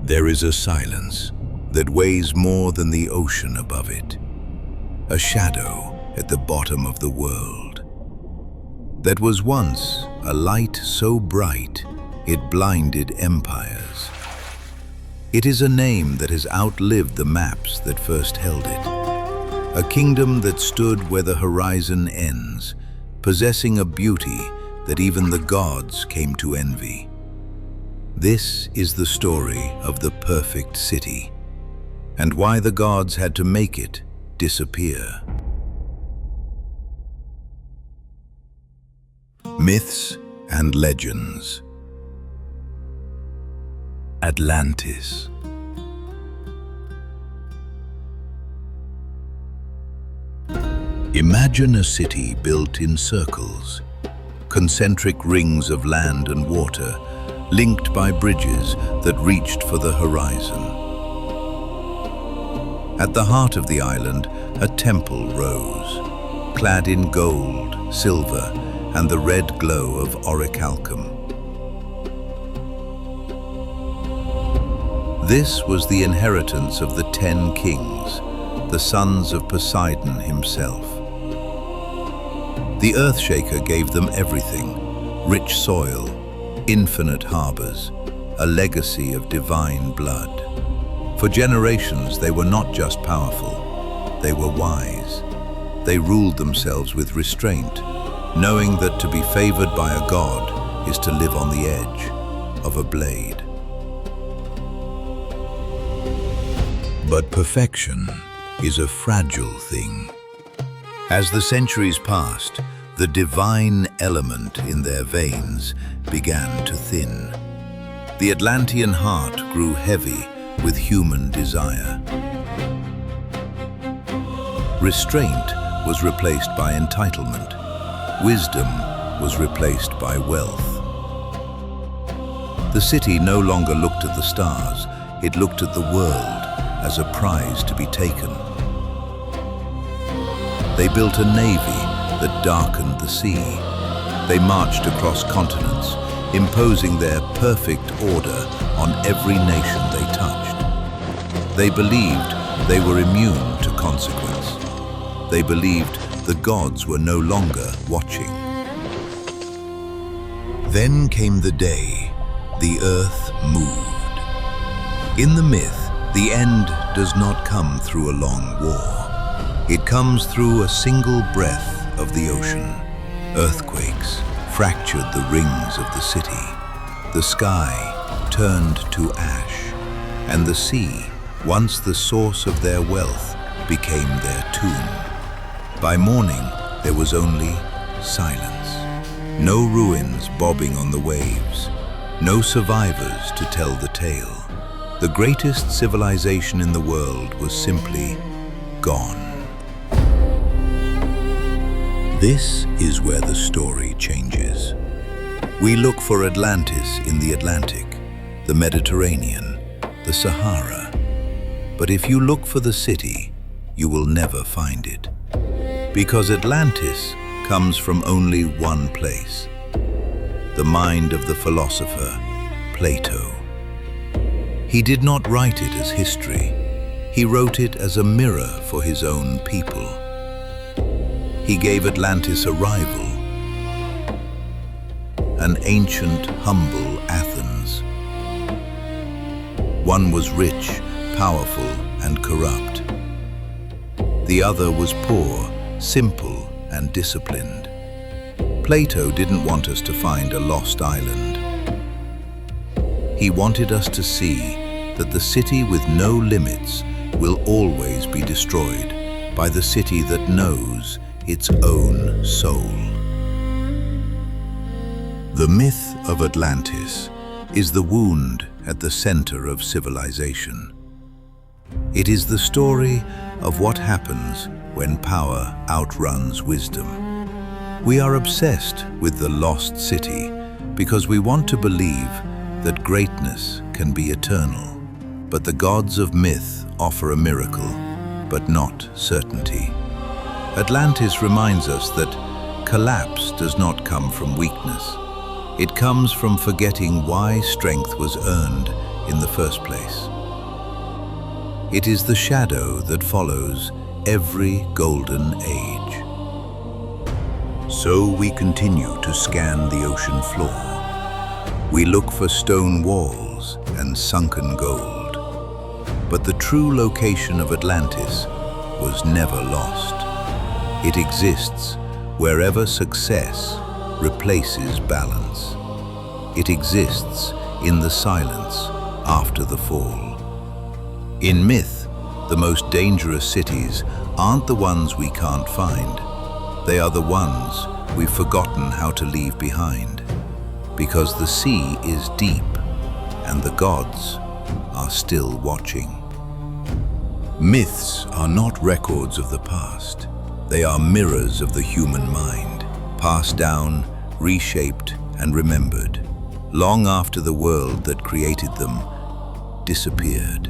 There is a silence that weighs more than the ocean above it, a shadow at the bottom of the world. That was once a light so bright it blinded empires. It is a name that has outlived the maps that first held it. A kingdom that stood where the horizon ends, possessing a beauty that even the gods came to envy. This is the story of the perfect city, and why the gods had to make it disappear. Myths and legends. Atlantis. Imagine a city built in circles, concentric rings of land and water, linked by bridges that reached for the horizon. At the heart of the island, a temple rose, clad in gold, silver, and the red glow of orichalcum. This was the inheritance of the 10 kings, the sons of Poseidon himself. The Earthshaker gave them everything: rich soil, infinite harbors, a legacy of divine blood. For generations, they were not just powerful, they were wise. They ruled themselves with restraint, knowing that to be favored by a god is to live on the edge of a blade. But perfection is a fragile thing. As the centuries passed, the divine element in their veins began to thin. The Atlantean heart grew heavy with human desire. Restraint was replaced by entitlement. Wisdom was replaced by wealth. The city no longer looked at the stars, it looked at the world as a prize to be taken. They built a navy that darkened the sea. They marched across continents, imposing their perfect order on every nation they touched. They believed they were immune to consequence. They believed the gods were no longer watching. Then came the day the earth moved. In the myth, the end does not come through a long war. It comes through a single breath of the ocean. Earthquakes fractured the rings of the city. The sky turned to ash, and the sea, once the source of their wealth, became their tomb. By morning, there was only silence. No ruins bobbing on the waves. No survivors to tell the tale. The greatest civilization in the world was simply gone. This is where the story changes. We look for Atlantis in the Atlantic, the Mediterranean, the Sahara. But if you look for the city, you will never find it. Because Atlantis comes from only one place: the mind of the philosopher, Plato. He did not write it as history. He wrote it as a mirror for his own people. He gave Atlantis a rival, an ancient, humble Athens. One was rich, powerful, and corrupt. The other was poor, simple, and disciplined. Plato didn't want us to find a lost island. He wanted us to see that the city with no limits will always be destroyed by the city that knows its own soul. The myth of Atlantis is the wound at the center of civilization. It is the story of what happens when power outruns wisdom. We are obsessed with the lost city because we want to believe that greatness can be eternal. But the gods of myth offer a miracle, but not certainty. Atlantis reminds us that collapse does not come from weakness. It comes from forgetting why strength was earned in the first place. It is the shadow that follows every golden age. So we continue to scan the ocean floor. We look for stone walls and sunken gold. But the true location of Atlantis was never lost. It exists wherever success replaces balance. It exists in the silence after the fall. In myth, the most dangerous cities aren't the ones we can't find. They are the ones we've forgotten how to leave behind. Because the sea is deep and the gods are still watching. Myths are not records of the past. They are mirrors of the human mind, passed down, reshaped, and remembered, long after the world that created them disappeared.